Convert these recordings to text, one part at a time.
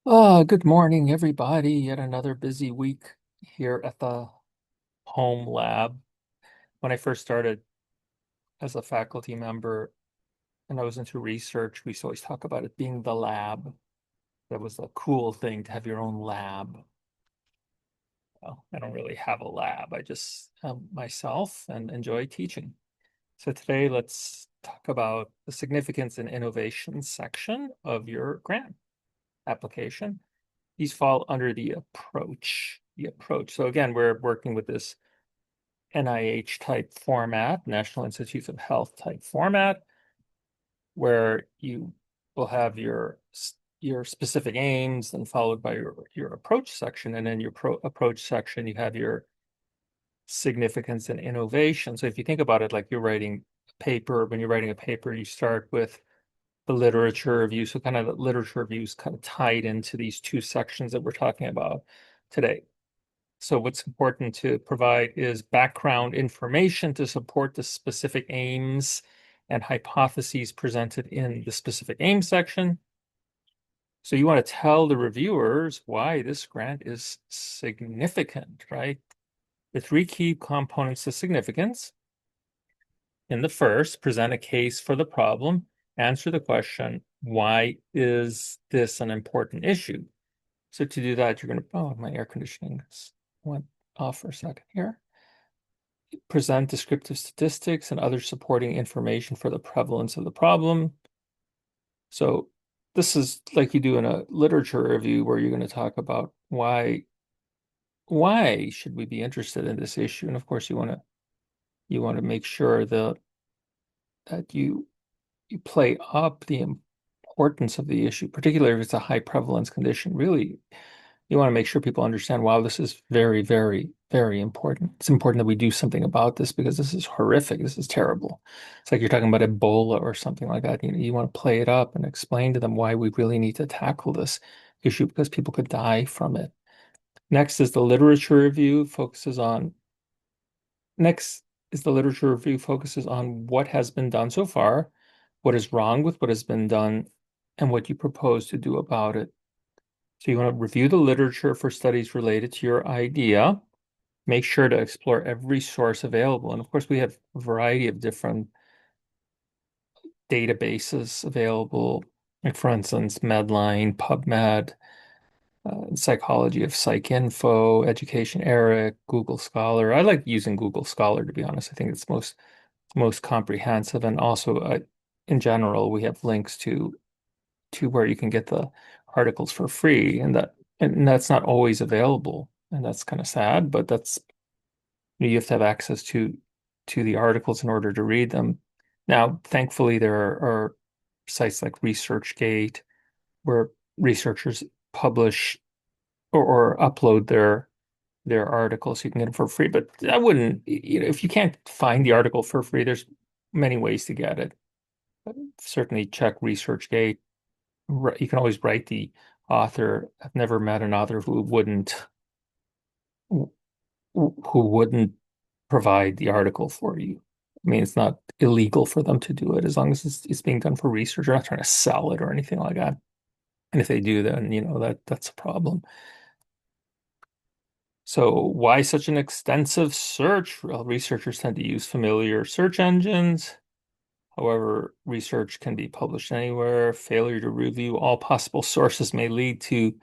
Oh, good morning, everybody. Yet another busy week here at the home lab. When I first started as a faculty member and I was into research, we used to always talk about it being the lab. That was a cool thing to have your own lab. Well, I don't really have a lab. I just myself and enjoy teaching. So today, let's talk about the significance and innovation section of your grant application. These fall under the approach. The approach. So again, we're working with this NIH type format, National Institutes of Health type format, where you will have your specific aims, and followed by your approach section, and then your approach section, you have your significance and innovation. So if you think about it, like you're writing a paper, when you're writing a paper, you start with the literature review. So kind of the literature review is kind of tied into these two sections that we're talking about today. So what's important to provide is background information to support the specific aims and hypotheses presented in the specific aim section. So you want to tell the reviewers why this grant is significant, right? The three key components of significance. In the first, present a case for the problem, answer the question, why is this an important issue? So to do that, you're going to, oh, my air conditioning went off for a second here. Present descriptive statistics and other supporting information for the prevalence of the problem. So this is like you do in a literature review where you're going to talk about why should we be interested in this issue? And of course you want to make sure that you play up the importance of the issue, particularly if it's a high prevalence condition. Really, you want to make sure people understand, wow, this is very, very, very important. It's important that we do something about this because this is horrific. This is terrible. It's like you're talking about Ebola or something like that. You want to play it up and explain to them why we really need to tackle this issue because people could die from it. Next is the literature review focuses on Next is the literature review focuses on what has been done so far, what is wrong with what has been done, and what you propose to do about it. So you want to review the literature for studies related to your idea. Make sure to explore every source available. And of course, we have a variety of different databases available, like for instance, Medline, PubMed, Psychology of PsycInfo, Education Eric, Google Scholar. I like using Google Scholar, to be honest. I think it's most comprehensive, and also in general, we have links to where you can get the articles for free, and that's not always available, and that's kind of sad, but that's you have to have access to the articles in order to read them. Now, thankfully, there are sites like ResearchGate where researchers publish or upload their articles, so you can get them for free. But I wouldn't, if you can't find the article for free, there's many ways to get it. Certainly check ResearchGate. You can always write the author. I've never met an author who wouldn't provide the article for you. I mean, it's not illegal for them to do it as long as it's being done for research. They're not trying to sell it or anything like that. And if they do, then that's a problem. So why such an extensive search? Well, researchers tend to use familiar search engines. However, research can be published anywhere. Failure to review all possible sources may lead to,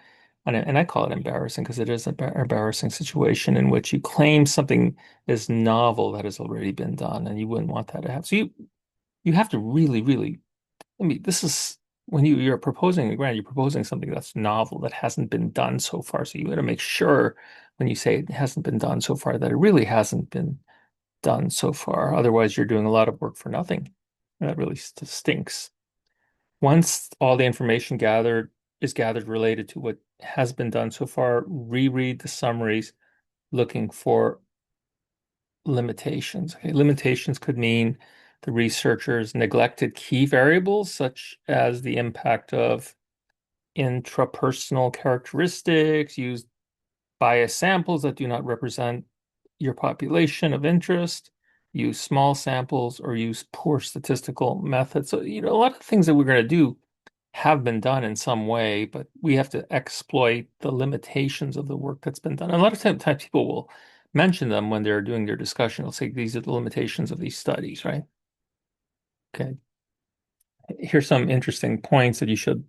and I call it embarrassing because it is an embarrassing situation in which you claim something is novel that has already been done, and you wouldn't want that to happen. So you have to really, really, I mean, this is when you're proposing a grant, you're proposing something that's novel that hasn't been done so far. So you got to make sure when you say it hasn't been done so far that it really hasn't been done so far. Otherwise, you're doing a lot of work for nothing. And that really stinks. Once all the information gathered related to what has been done so far, reread the summaries looking for limitations. Okay, limitations could mean the researchers neglected key variables such as the impact of intrapersonal characteristics, used biased samples that do not represent your population of interest, use small samples, or use poor statistical methods. So, a lot of things that we're going to do have been done in some way, but we have to exploit the limitations of the work that's been done. And a lot of times people will mention them when they're doing their discussion. They'll say these are the limitations of these studies, right? Okay. Here's some interesting points that you should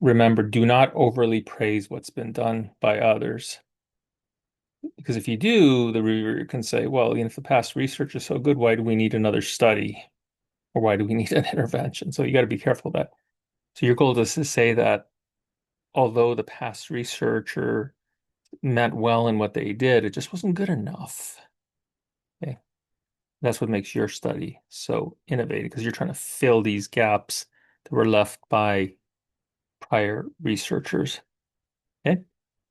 remember. Do not overly praise what's been done by others. Because if you do, the reviewer can say, well, if the past research is so good, why do we need another study? Or why do we need an intervention? So you got to be careful of that. So your goal is to say that although the past researcher meant well in what they did, it just wasn't good enough. Okay. That's what makes your study so innovative because you're trying to fill these gaps that were left by prior researchers. Okay.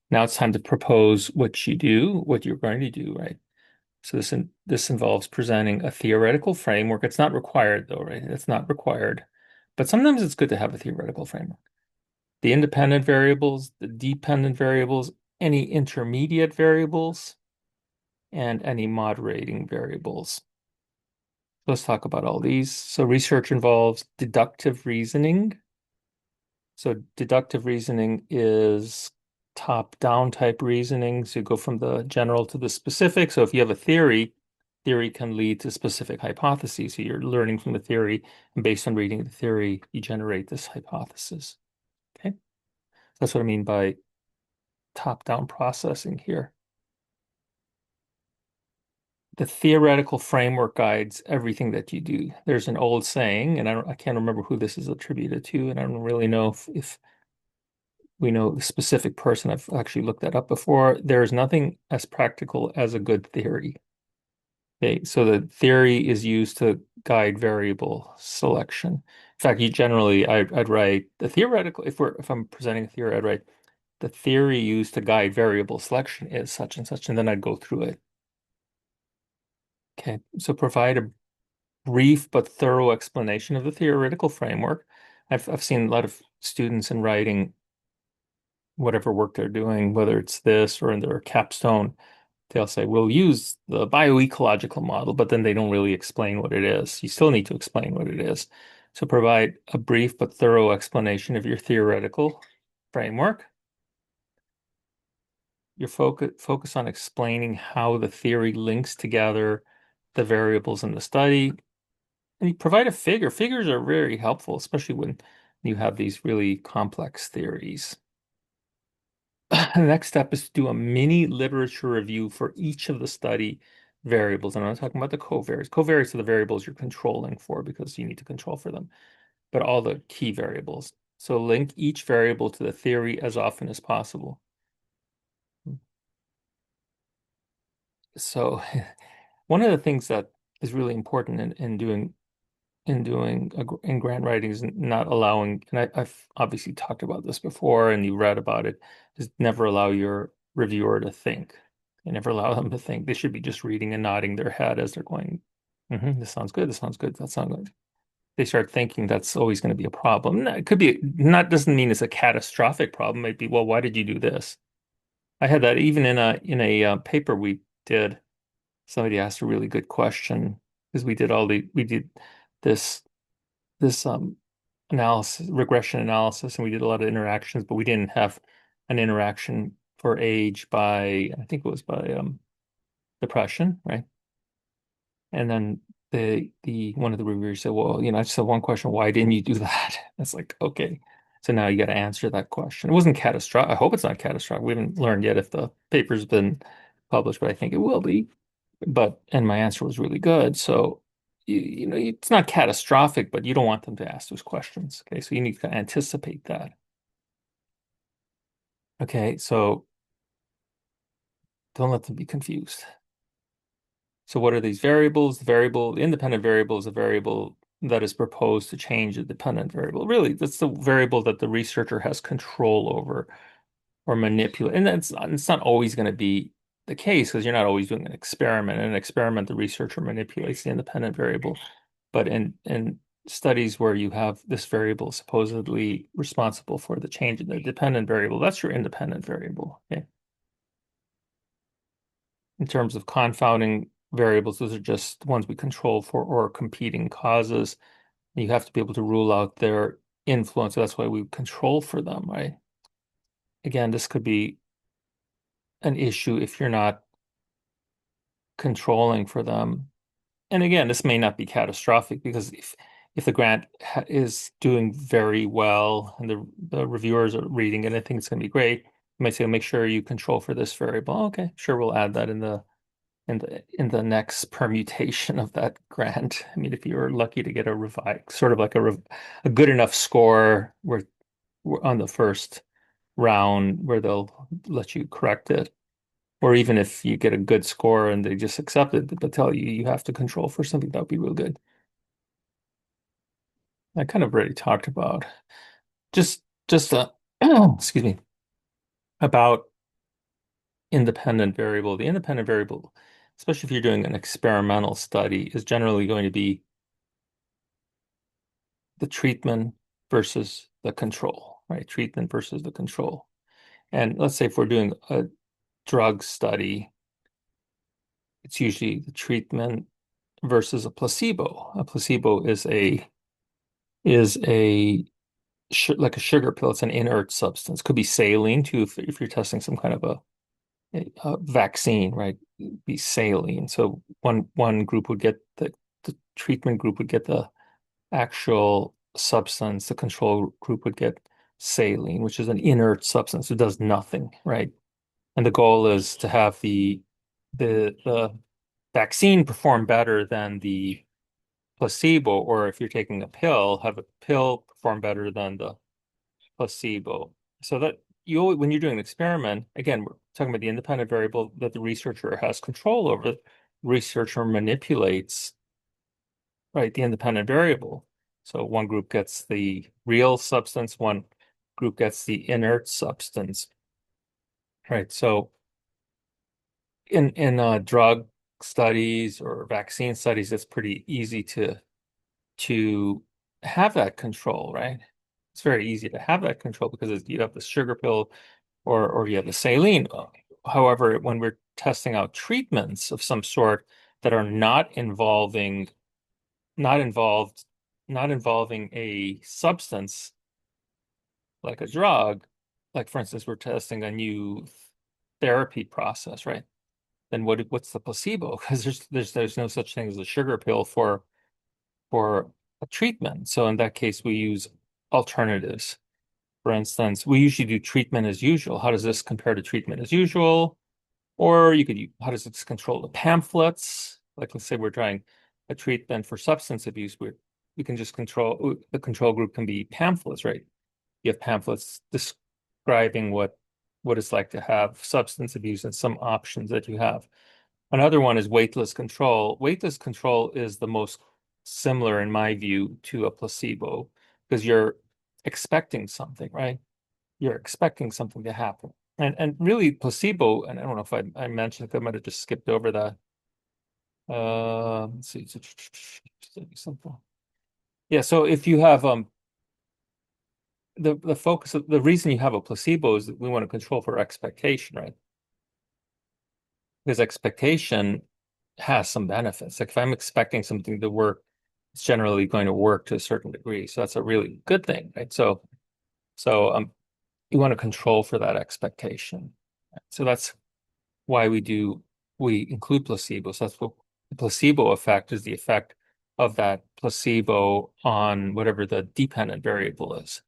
Now it's time to propose what you do, what you're going to do, right? So this involves presenting a theoretical framework. It's not required though, right? It's not required. But sometimes it's good to have a theoretical framework. The independent variables, the dependent variables, any intermediate variables, and any moderating variables. Let's talk about all these. So research involves deductive reasoning. So deductive reasoning is top-down type reasoning. So you go from the general to the specific. So if you have a theory, theory can lead to specific hypotheses. So you're learning from the theory, and based on reading the theory, you generate this hypothesis. Okay. That's what I mean by top-down processing here. The theoretical framework guides everything that you do. There's an old saying, and I can't remember who this is attributed to, and I don't really know if we know the specific person. I've actually looked that up before. There is nothing as practical as a good theory. Okay, so the theory is used to guide variable selection. In fact, you generally I'd write the theoretical if I'm presenting a theory, I'd write the theory used to guide variable selection is such and such, and then I'd go through it. Okay, so provide a brief but thorough explanation of the theoretical framework. I've seen a lot of students in writing whatever work they're doing, whether it's this or in their capstone, they'll say, we'll use the bioecological model, but then they don't really explain what it is. You still need to explain what it is. So provide a brief but thorough explanation of your theoretical framework. Your focus on explaining how the theory links together the variables in the study. And you provide a figure. Figures are very helpful, especially when you have these really complex theories. The next step is to do a mini literature review for each of the study variables. And I'm not talking about the covariates. Covariates are the variables you're controlling for because you need to control for them, but all the key variables. So link each variable to the theory as often as possible. So one of the things that is really important in doing grant writing is not allowing, and I've obviously talked about this before and you read about it, is never allow your reviewer to think. You never allow them to think. They should be just reading and nodding their head as they're going, this sounds good, this sounds good, that sounds good. They start thinking that's always going to be a problem. It could be not doesn't mean it's a catastrophic problem. It might be, well, why did you do this? I had that even in a paper we did. Somebody asked a really good question because we did this this analysis, regression analysis, and we did a lot of interactions, but we didn't have an interaction for age by, I think it was by depression, right? And then the one of the reviewers said, well, I just have one question, why didn't you do that? It's like, okay. So now you got to answer that question. It wasn't catastrophic. I hope it's not catastrophic. We haven't learned yet if the paper's been published, but I think it will be. And my answer was really good. So, it's not catastrophic, but you don't want them to ask those questions. Okay, so you need to anticipate that. Okay, so don't let them be confused. So what are these variables? The independent variable is a variable that is proposed to change a dependent variable. Really, that's the variable that the researcher has control over or manipulate. And it's not always going to be the case because you're not always doing an experiment. In an experiment, the researcher manipulates the independent variable. But in studies where you have this variable supposedly responsible for the change in the dependent variable, that's your independent variable. Okay. In terms of confounding variables, those are just ones we control for or competing causes. You have to be able to rule out their influence. So that's why we control for them, right? Again, this could be an issue if you're not controlling for them. And again, this may not be catastrophic because if the grant is doing very well and the reviewers are reading it, I think it's going to be great. You might say, make sure you control for this variable. Okay, sure, we'll add that in the next permutation of that grant. I mean, if you're lucky to get a revi sort of like a good enough score where on the first round where they'll let you correct it. Or even if you get a good score and they just accept it, but they'll tell you you have to control for something, that would be real good. I kind of already talked about just excuse me, about independent variable. The independent variable, especially if you're doing an experimental study, is generally going to be the treatment versus the control, right? Treatment versus the control. And let's say if we're doing a drug study, it's usually the treatment versus a placebo. A placebo is like a sugar pill. It's an inert substance. Could be saline too if you're testing some kind of a vaccine, right? It'd be saline. So one group would get the treatment group would get the actual substance. The control group would get saline, which is an inert substance. It does nothing, right? And the goal is to have the vaccine perform better than the placebo, or if you're taking a pill, have a pill perform better than the placebo. So that when you're doing an experiment, again, we're talking about the independent variable that the researcher has control over. The researcher manipulates, right, the independent variable. So one group gets the real substance, one group gets the inert substance, right? So in drug studies or vaccine studies, it's pretty easy to have that control, right? It's very easy to have that control because you have the sugar pill or you have the saline. However, when we're testing out treatments of some sort that are not involved, not involving a substance like a drug, like for instance, we're testing a new therapy process, right? Then what's the placebo? Because there's no such thing as a sugar pill for a treatment. So in that case, we use alternatives. For instance, we usually do treatment as usual. How does this compare to treatment as usual? Or you could use, how does this control the pamphlets? Like let's say we're trying a treatment for substance abuse, we can just control the control group can be pamphlets, right? You have pamphlets describing what it's like to have substance abuse and some options that you have. Another one is weightless control. Weightless control is the most similar, in my view, to a placebo because you're expecting something, right? You're expecting something to happen. And really placebo, and I don't know if I mentioned it, I might have just skipped over that. Let's see, something. Yeah, so if you have the focus of the reason you have a placebo is that we want to control for expectation, right? Because expectation has some benefits. Like if I'm expecting something to work, it's generally going to work to a certain degree. So that's a really good thing, right? So you want to control for that expectation. So that's why we include placebos. That's what the placebo effect is, the effect of that placebo on whatever the dependent variable is.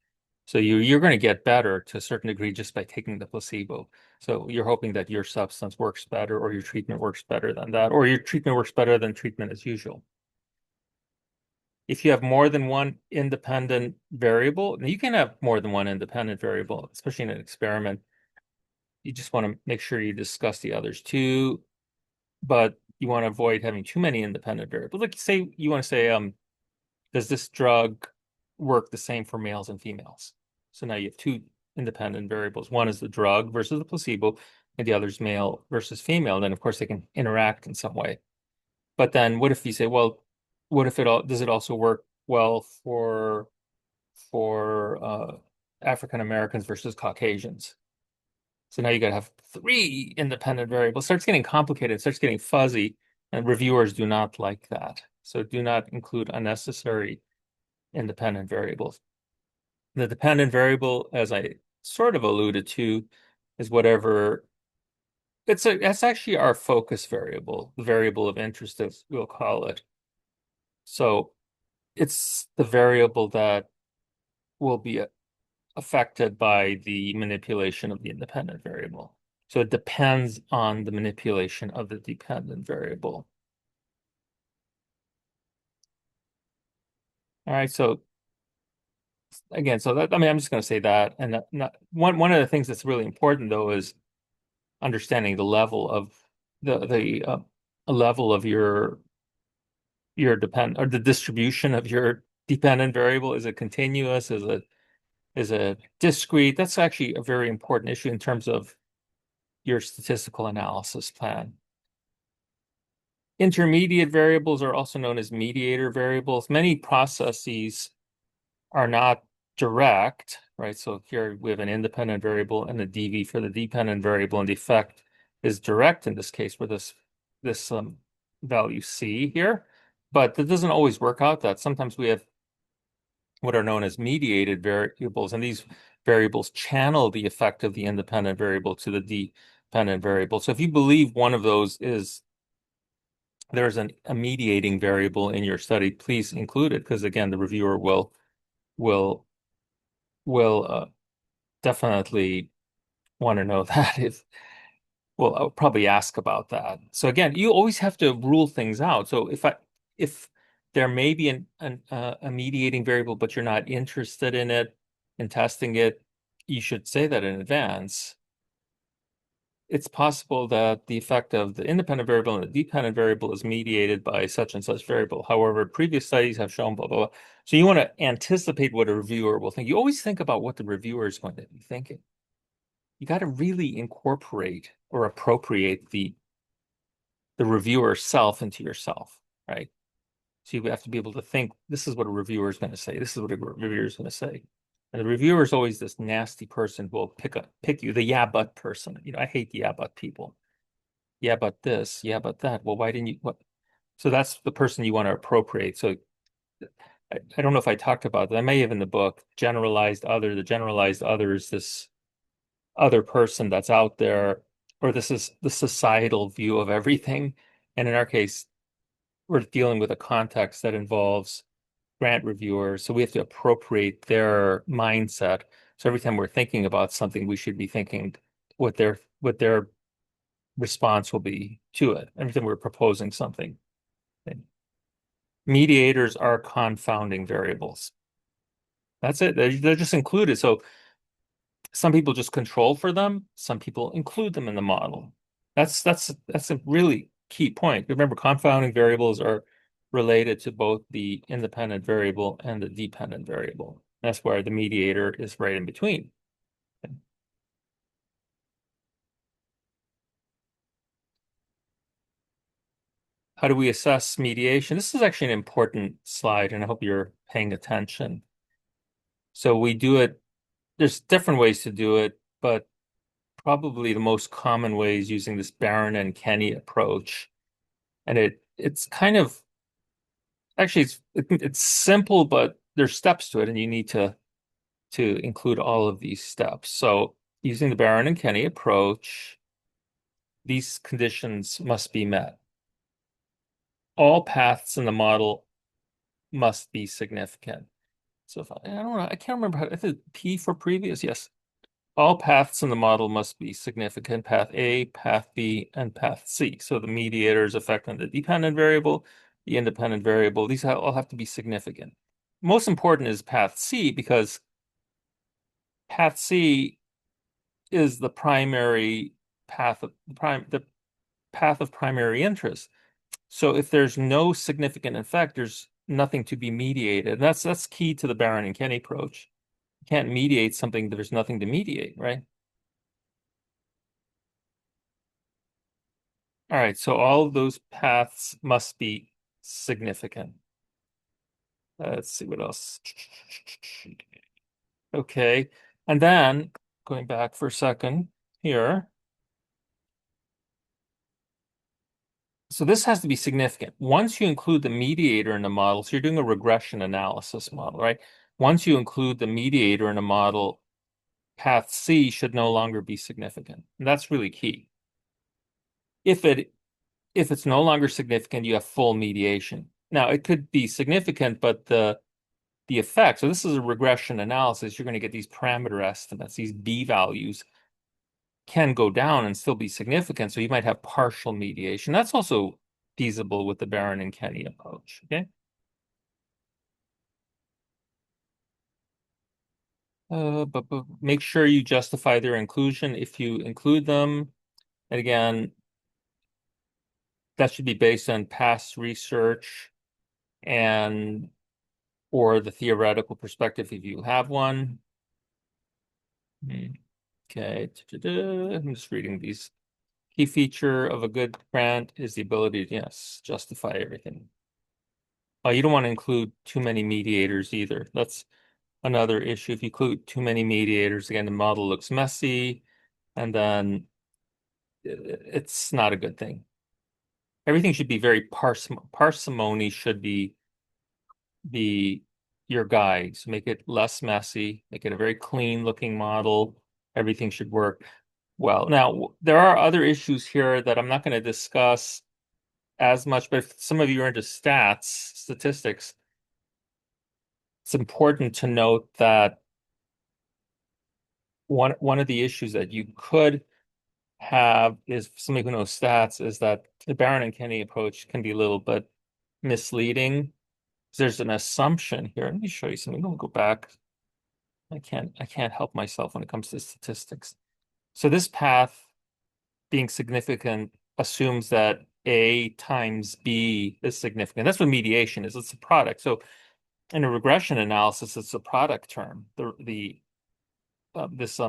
So you're going to get better to a certain degree just by taking the placebo. So you're hoping that your substance works better or your treatment works better than that, or your treatment works better than treatment as usual. If you have more than one independent variable, now you can have more than one independent variable, especially in an experiment. You just want to make sure you discuss the others too, but you want to avoid having too many independent variables. Like say you want to say, does this drug work the same for males and females? So now you have two independent variables. One is the drug versus the placebo, and the other is male versus female. And then of course they can interact in some way. But then what if you say, well, what if does it also work well for African Americans versus Caucasians? So now you got to have three independent variables. It starts getting complicated, it starts getting fuzzy, and reviewers do not like that. So do not include unnecessary independent variables. The dependent variable, as I sort of alluded to, is whatever that's actually our focus variable, the variable of interest, as we'll call it. So it's the variable that will be affected by the manipulation of the independent variable. So it depends on the manipulation of the dependent variable. All right, so again, so that, I mean, I'm just going to say that, and one of the things that's really important though is understanding the level of the level of your depend or the distribution of your dependent variable. Is it continuous? Is it discrete? That's actually a very important issue in terms of your statistical analysis plan. Intermediate variables are also known as mediator variables. Many processes are not direct, right? So here we have an independent variable and a DV for the dependent variable, and the effect is direct in this case for this value C here. But that doesn't always work out that. Sometimes we have what are known as mediated variables, and these variables channel the effect of the independent variable to the dependent variable. So if you believe one of those is there's a mediating variable in your study, please include it because again, the reviewer will will definitely want to know that if well, I'll probably ask about that. So again, you always have to rule things out. So if there may be a mediating variable, but you're not interested in it in testing it, you should say that in advance. It's possible that the effect of the independent variable and the dependent variable is mediated by such and such variable. However, previous studies have shown blah, blah, blah. So you want to anticipate what a reviewer will think. You always think about what the reviewer is going to be thinking. You got to really incorporate or appropriate the reviewer self into yourself, right? So you have to be able to think, this is what a reviewer is going to say. This is what a reviewer is going to say. And the reviewer is always this nasty person who will pick you, the yeah, but person. I hate yeah, but people. Yeah, but this, yeah, but that. Well, why didn't you what? So that's the person you want to appropriate. So I don't know if I talked about that. I may have in the book, generalized other. The generalized other is this other person that's out there, or this is the societal view of everything. And in our case, we're dealing with a context that involves grant reviewers, so we have to appropriate their mindset. So every time we're thinking about something, we should be thinking what their response will be to it. Every time we're proposing something. Mediators are confounding variables. That's it. They're just included. So some people just control for them. Some people include them in the model. That's a really key point. Remember, confounding variables are related to both the independent variable and the dependent variable. That's where the mediator is right in between. How do we assess mediation? This is actually an important slide, and I hope you're paying attention. So we do it, there's different ways to do it, but probably the most common way is using this Barron and Kenny approach. And it's kind of actually it's simple, but there's steps to it, and you need to include all of these steps. So using the Barron and Kenny approach, these conditions must be met. All paths in the model must be significant. So if I don't know, I can't remember how I think P for previous. Yes. All paths in the model must be significant, path A, path B, and path C. So the mediator's effect on the dependent variable, the independent variable, these all have to be significant. Most important is path C because path C is the primary path of the path of primary interest. So if there's no significant effect, there's nothing to be mediated. And that's key to the Barron and Kenny approach. You can't mediate something that there's nothing to mediate, right? All right, so all of those paths must be significant. Let's see what else. Okay, and then going back for a second here. So this has to be significant. Once you include the mediator in the model, so you're doing a regression analysis model, right? once you include the mediator in a model, path C should no longer be significant. And that's really key. If it's no longer significant, you have full mediation. Now, it could be significant, but the effect, so this is a regression analysis, you're going to get these parameter estimates, these B values can go down and still be significant. So you might have partial mediation. That's also feasible with the Baron and Kenny approach. Okay. But make sure you justify their inclusion if you include them. And again, that should be based on past research and or the theoretical perspective if you have one. Okay, I'm just reading these. Key feature of a good grant is the ability to, yes, justify everything. Oh, you don't want to include too many mediators either. That's another issue. If you include too many mediators, again, the model looks messy, and then it's not a good thing. Everything should be very parsimony should be your guide. So make it less messy, make it a very clean looking model. Everything should work well. Now, there are other issues here that I'm not going to discuss as much, but if some of you are into statistics, it's important to note that one of the issues that you could have is somebody who knows stats is that the Baron and Kenny approach can be a little bit misleading. There's an assumption here. Let me show you something. Let me go back. I can't help myself when it comes to statistics. So this path being significant assumes that A times B is significant. That's what mediation is. It's a product. So in a regression analysis, it's a product term. This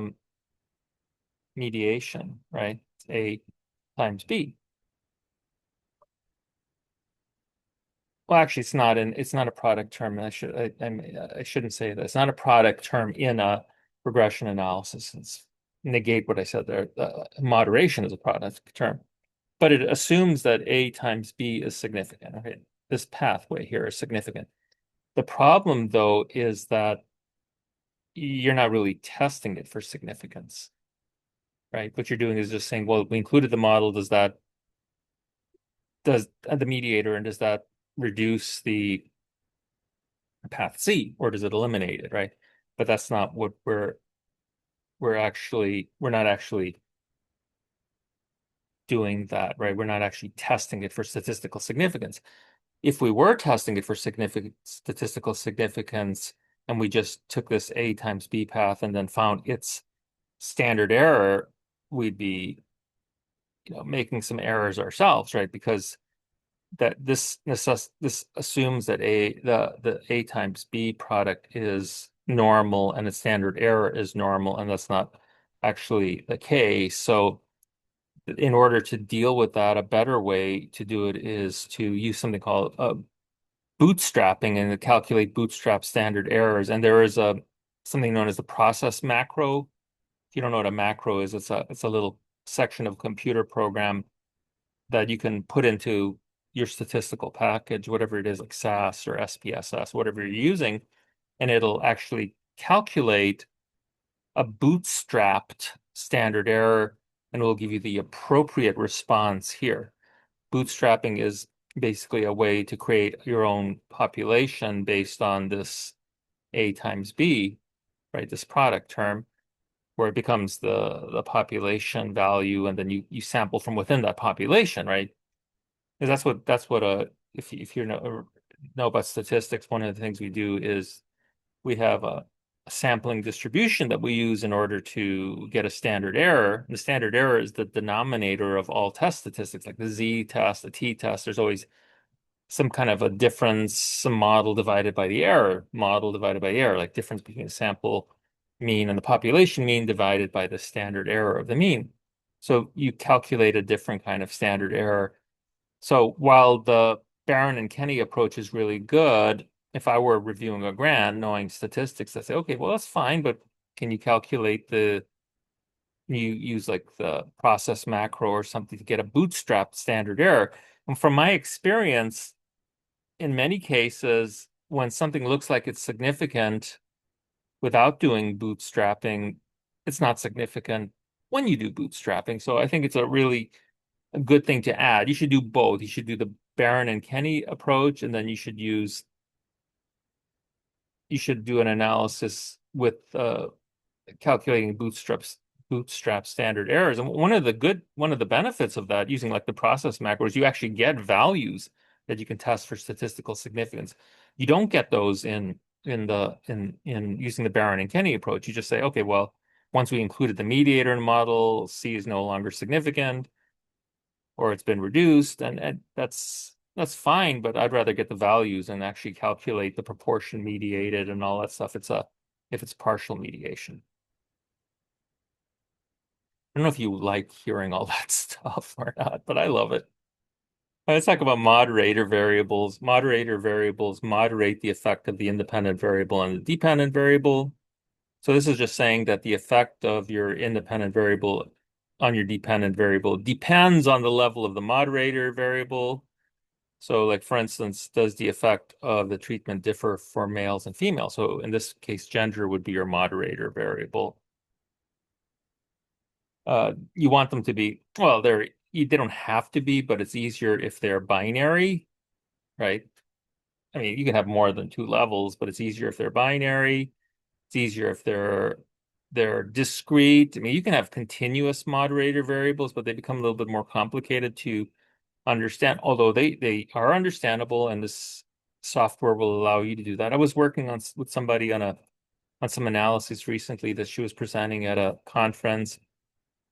mediation, right? A times B. Well, actually, it's not a product term. I shouldn't say that. It's not a product term in a regression analysis. It's negate what I said there. Moderation is a product term, but it assumes that A times B is significant. Okay, this pathway here is significant. The problem, though, is that you're not really testing it for significance, right? What you're doing is just saying, well, we included the model. Does the mediator, and does that reduce the path C, or does it eliminate it, right? But that's not what we're not actually doing that, right? We're not actually testing it for statistical significance. If we were testing it for statistical significance, and we just took this A times B path and then found its standard error, we'd be, making some errors ourselves, right? Because that this assumes that the A times B product is normal and its standard error is normal, and that's not actually the case. So in order to deal with that, a better way to do it is to use something called bootstrapping and to calculate bootstrap standard errors. And there is something known as the process macro. If you don't know what a macro is, it's a little section of a computer program that you can put into your statistical package, whatever it is, like SAS or SPSS, whatever you're using, and it'll actually calculate a bootstrapped standard error and will give you the appropriate response here. Bootstrapping is basically a way to create your own population based on this A times B, right? This product term, where it becomes the population value, and then you sample from within that population, right? Because that's what if you know about statistics, one of the things we do is we have a sampling distribution that we use in order to get a standard error. The standard error is the denominator of all test statistics, like the Z test, the T test. There's always some kind of a difference, some model divided by the error, like difference between the sample mean and the population mean divided by the standard error of the mean. So you calculate a different kind of standard error. So while the Baron and Kenny approach is really good, if I were reviewing a grant, knowing statistics, I say, okay, well, that's fine, but can you calculate you use like the process macro or something to get a bootstrapped standard error? And from my experience, in many cases, when something looks like it's significant without doing bootstrapping, it's not significant when you do bootstrapping. So I think it's a good thing to add. You should do both. You should do the Barron and Kenny approach, and then you should do an analysis with calculating bootstrap standard errors. And one of the benefits of that using like the process macros, you actually get values that you can test for statistical significance. You don't get those in using the Barron and Kenny approach. You just say, okay, well, once we included the mediator in the model, C is no longer significant, or it's been reduced, and that's fine, but I'd rather get the values and actually calculate the proportion mediated and all that stuff. If it's partial mediation. I don't know if you like hearing all that stuff or not, but I love it. Let's talk about moderator variables. Moderator variables moderate the effect of the independent variable on the dependent variable. So this is just saying that the effect of your independent variable on your dependent variable depends on the level of the moderator variable. So like, for instance, does the effect of the treatment differ for males and females? So in this case, gender would be your moderator variable. You want them to be, well, they don't have to be, but it's easier if they're binary, right? I mean, you can have more than two levels, but it's easier if they're binary. It's easier if they're discrete. I mean, you can have continuous moderator variables, but they become a little bit more complicated to understand, although they are understandable, and this software will allow you to do that. I was working with somebody on some analysis recently that she was presenting at a conference,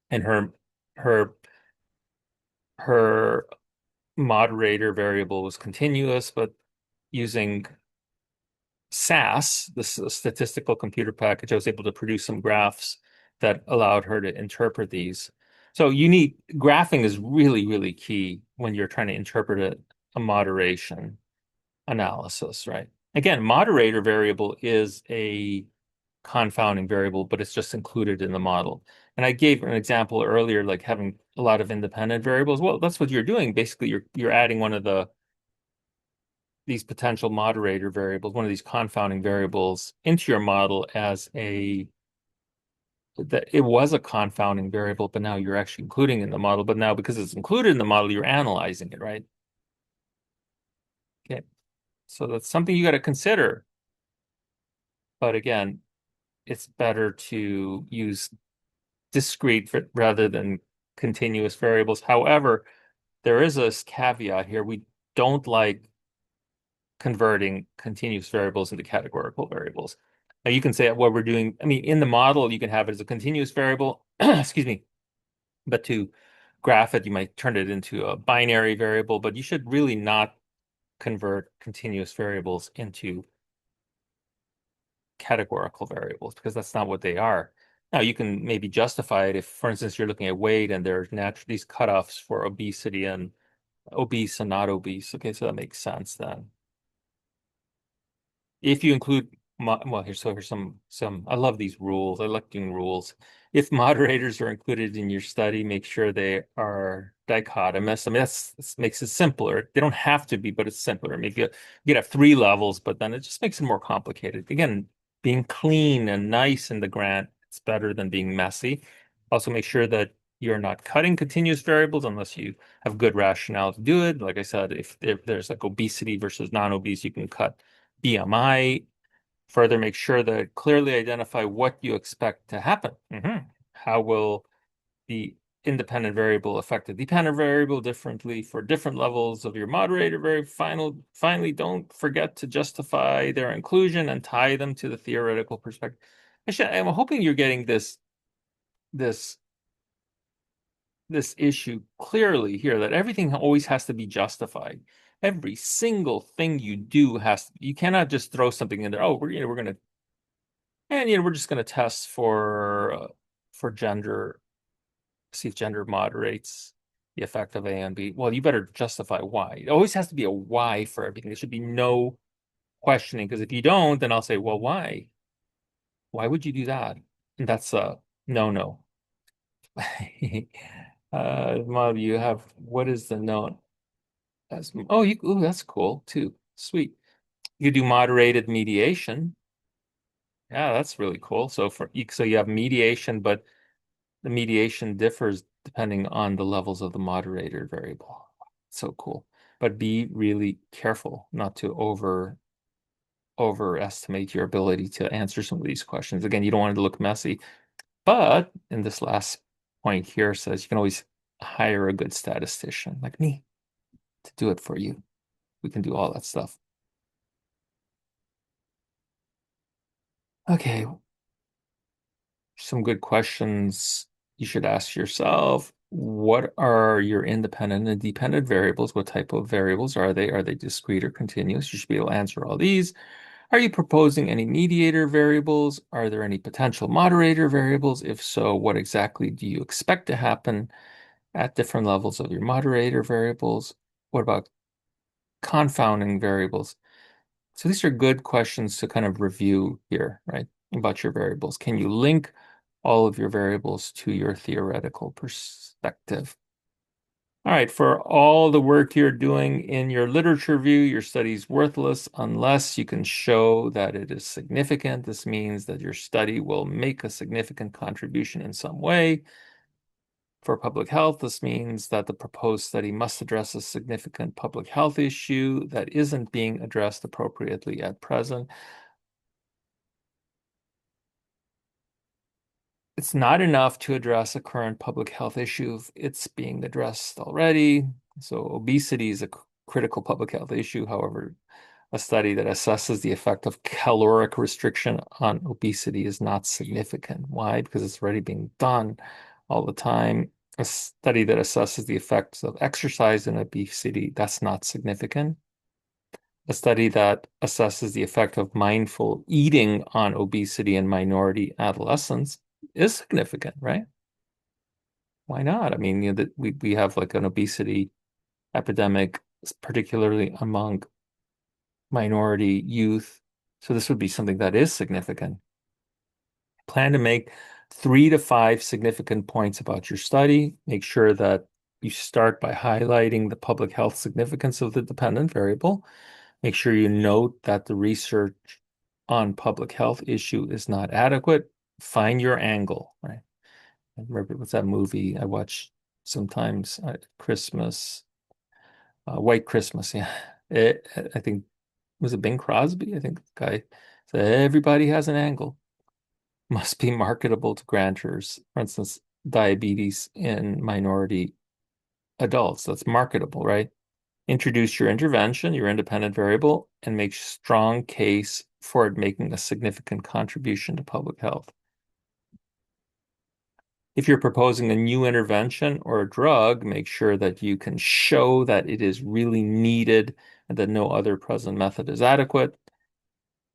and her her moderator variable was continuous, but using SAS, the statistical computer package, I was able to produce some graphs that allowed her to interpret these. So graphing is really, really key when you're trying to interpret a moderation analysis, right? Again, moderator variable is a confounding variable, but it's just included in the model. And I gave an example earlier, like having a lot of independent variables. Well, that's what you're doing. Basically, you're adding one of these potential moderator variables, one of these confounding variables into your model as that it was a confounding variable, but now you're actually including it in the model. But now because it's included in the model, you're analyzing it, right? Okay. So that's something you got to consider. But again, it's better to use discrete rather than continuous variables. However, there is a caveat here. We don't like converting continuous variables into categorical variables. Now you can say what we're doing. I mean, in the model, you can have it as a continuous variable, excuse me, but to graph it, you might turn it into a binary variable, but you should really not convert continuous variables into categorical variables because that's not what they are. Now you can maybe justify it if, for instance, you're looking at weight and there's these cutoffs for obesity and obese and not obese. Okay, so that makes sense then. If you include well, here's some I love these rules. I like doing rules. If moderators are included in your study, make sure they are dichotomous. I mean, this makes it simpler. They don't have to be, but it's simpler. Maybe you could have three levels, but then it just makes it more complicated. Again, being clean and nice in the grant, it's better than being messy. Also, make sure that you're not cutting continuous variables unless you have good rationale to do it. Like I said, if there's like obesity versus non-obese, you can cut BMI. Further, make sure that clearly identify what you expect to happen. How will the independent variable affect the dependent variable differently for different levels of your moderator variable? Finally, don't forget to justify their inclusion and tie them to the theoretical perspective. I'm hoping you're getting this this issue clearly here, that everything always has to be justified. Every single thing you do you cannot just throw something in there. Oh, we're gonna, and we're just gonna test for gender, see if gender moderates the effect of A and B. Well, you better justify why. It always has to be a why for everything. There should be no questioning, because if you don't, then I'll say, well, why? Why would you do that? And that's a no. Model, you have, what is the note? Ooh, that's cool too. Sweet. You do moderated mediation. Yeah, that's really cool. So you have mediation, but the mediation differs depending on the levels of the moderator variable. So cool. But be really careful not to overestimate your ability to answer some of these questions. Again, you don't want it to look messy. But in this last point here says you can always hire a good statistician like me to do it for you. We can do all that stuff. Okay, some good questions you should ask yourself. What are your independent and dependent variables? What type of variables are they? Are they discrete or continuous? You should be able to answer all these. Are you proposing any mediator variables? Are there any potential moderator variables? If so, what exactly do you expect to happen at different levels of your moderator variables? What about confounding variables? So these are good questions to kind of review here, right? About your variables. Can you link all of your variables to your theoretical perspective? All right, for all the work you're doing in your literature review, your study is worthless unless you can show that it is significant. This means that your study will make a significant contribution in some way. For public health, this means that the proposed study must address a significant public health issue that isn't being addressed appropriately at present. It's not enough to address a current public health issue if it's being addressed already. So obesity is a critical public health issue. However, a study that assesses the effect of caloric restriction on obesity is not significant. Why? Because it's already being done all the time. A study that assesses the effects of exercise in obesity, that's not significant. A study that assesses the effect of mindful eating on obesity in minority adolescents is significant, right? Why not? I mean, that we have like an obesity epidemic, particularly among minority youth. So this would be something that is significant. Plan to make 3 to 5 significant points about your study. Make sure that you start by highlighting the public health significance of the dependent variable. Make sure you note that the research on public health issue is not adequate. Find your angle, right? I remember what's that movie I watch sometimes at Christmas? White Christmas, yeah. I think was it Bing Crosby? I think the guy said everybody has an angle. Must be marketable to grantors. For instance, diabetes in minority adults. That's marketable, right? Introduce your intervention, your independent variable, and make strong case for it making a significant contribution to public health. If you're proposing a new intervention or a drug, make sure that you can show that it is really needed and that no other present method is adequate.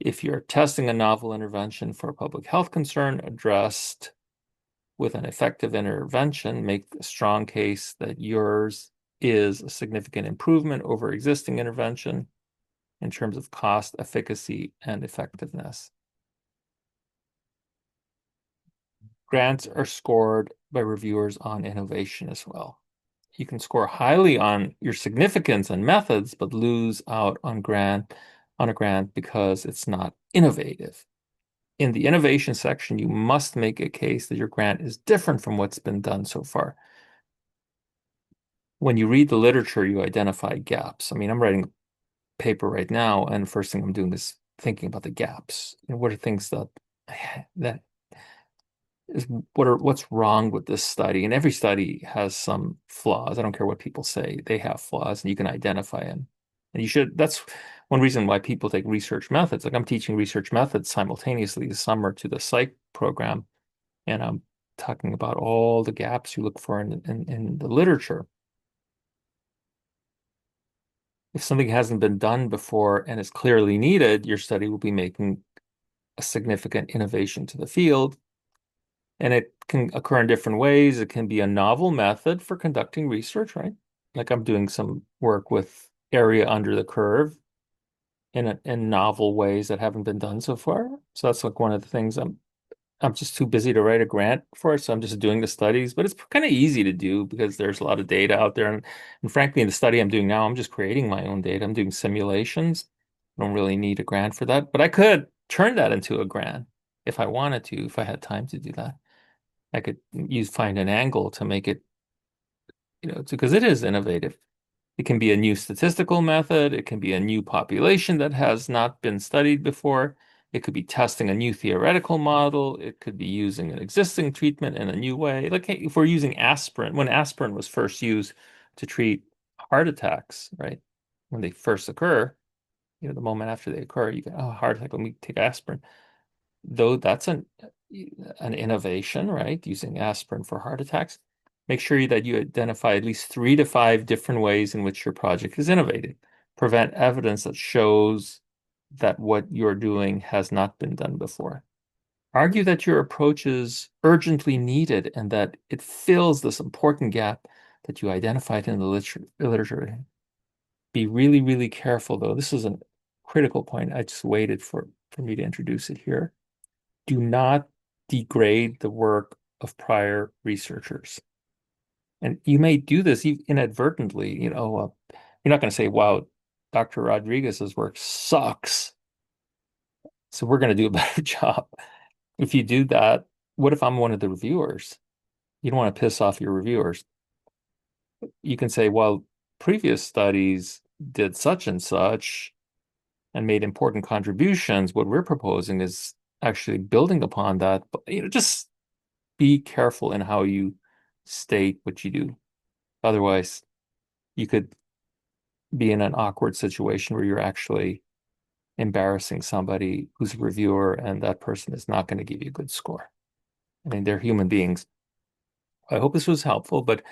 If you're testing a novel intervention for a public health concern addressed with an effective intervention, make a strong case that yours is a significant improvement over existing intervention in terms of cost, efficacy, and effectiveness. Grants are scored by reviewers on innovation as well. You can score highly on your significance and methods, but lose out on a grant because it's not innovative. In the innovation section, you must make a case that your grant is different from what's been done so far. When you read the literature, you identify gaps. I mean, I'm writing a paper right now, and the first thing I'm doing is thinking about the gaps. What are things that is what's wrong with this study? And every study has some flaws. I don't care what people say, they have flaws, and you can identify them. And you should, that's one reason why people take research methods. Like I'm teaching research methods simultaneously this summer to the psych program, and I'm talking about all the gaps you look for in the literature. If something hasn't been done before and is clearly needed, your study will be making a significant innovation to the field. And it can occur in different ways. It can be a novel method for conducting research, right? Like I'm doing some work with area under the curve in novel ways that haven't been done so far. So that's like one of the things I'm just too busy to write a grant for it. So I'm just doing the studies, but it's kind of easy to do because there's a lot of data out there. And frankly, in the study I'm doing now, I'm just creating my own data. I'm doing simulations. I don't really need a grant for that, but I could turn that into a grant if I wanted to, if I had time to do that. I could use find an angle to make it, because it is innovative. It can be a new statistical method. It can be a new population that has not been studied before. It could be testing a new theoretical model. It could be using an existing treatment in a new way. Like, hey, if we're using aspirin, when aspirin was first used to treat heart attacks, right? When they first occur, the moment after they occur, you get, oh, heart attack, let me take aspirin. Though that's an innovation, right? Using aspirin for heart attacks. Make sure that you identify at least 3 to 5 different ways in which your project is innovative. Prevent evidence that shows that what you're doing has not been done before. Argue that your approach is urgently needed and that it fills this important gap that you identified in the literature. Be really, really careful, though. This is a critical point. I just waited for me to introduce it here. Do not degrade the work of prior researchers. And you may do this inadvertently. You're not going to say, wow, Dr. Rodriguez's work sucks, so we're going to do a better job. If you do that, what if I'm one of the reviewers? You don't want to piss off your reviewers. You can say, well, previous studies did such and such and made important contributions. What we're proposing is actually building upon that. But just be careful in how you state what you do. Otherwise, you could be in an awkward situation where you're actually embarrassing somebody who's a reviewer, and that person is not going to give you a good score. I mean, they're human beings. I hope this was helpful, but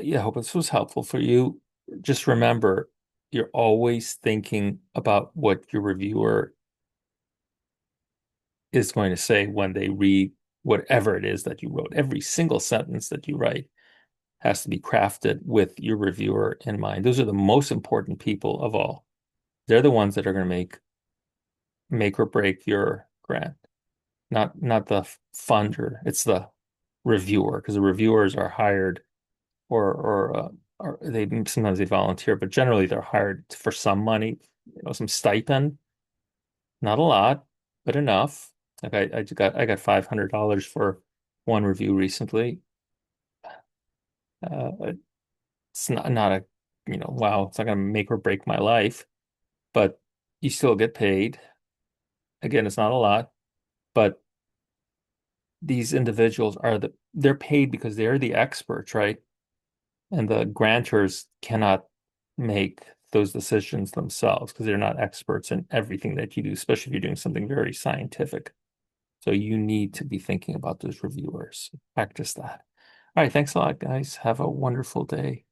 yeah, I hope this was helpful for you. Just remember, you're always thinking about what your reviewer is going to say when they read whatever it is that you wrote. Every single sentence that you write has to be crafted with your reviewer in mind. Those are the most important people of all. They're the ones that are going to make or break your grant, not the funder. It's the reviewer, because the reviewers are hired, or they sometimes they volunteer, but generally they're hired for some money, some stipend. Not a lot, but enough. Like I got $500 for one review recently. It's not a, wow, it's not going to make or break my life, but you still get paid. Again, it's not a lot, but these individuals they're paid because they're the experts, right? And the grantors cannot make those decisions themselves because they're not experts in everything that you do, especially if you're doing something very scientific. So you need to be thinking about those reviewers. Practice that. All right, thanks a lot, guys. Have a wonderful day.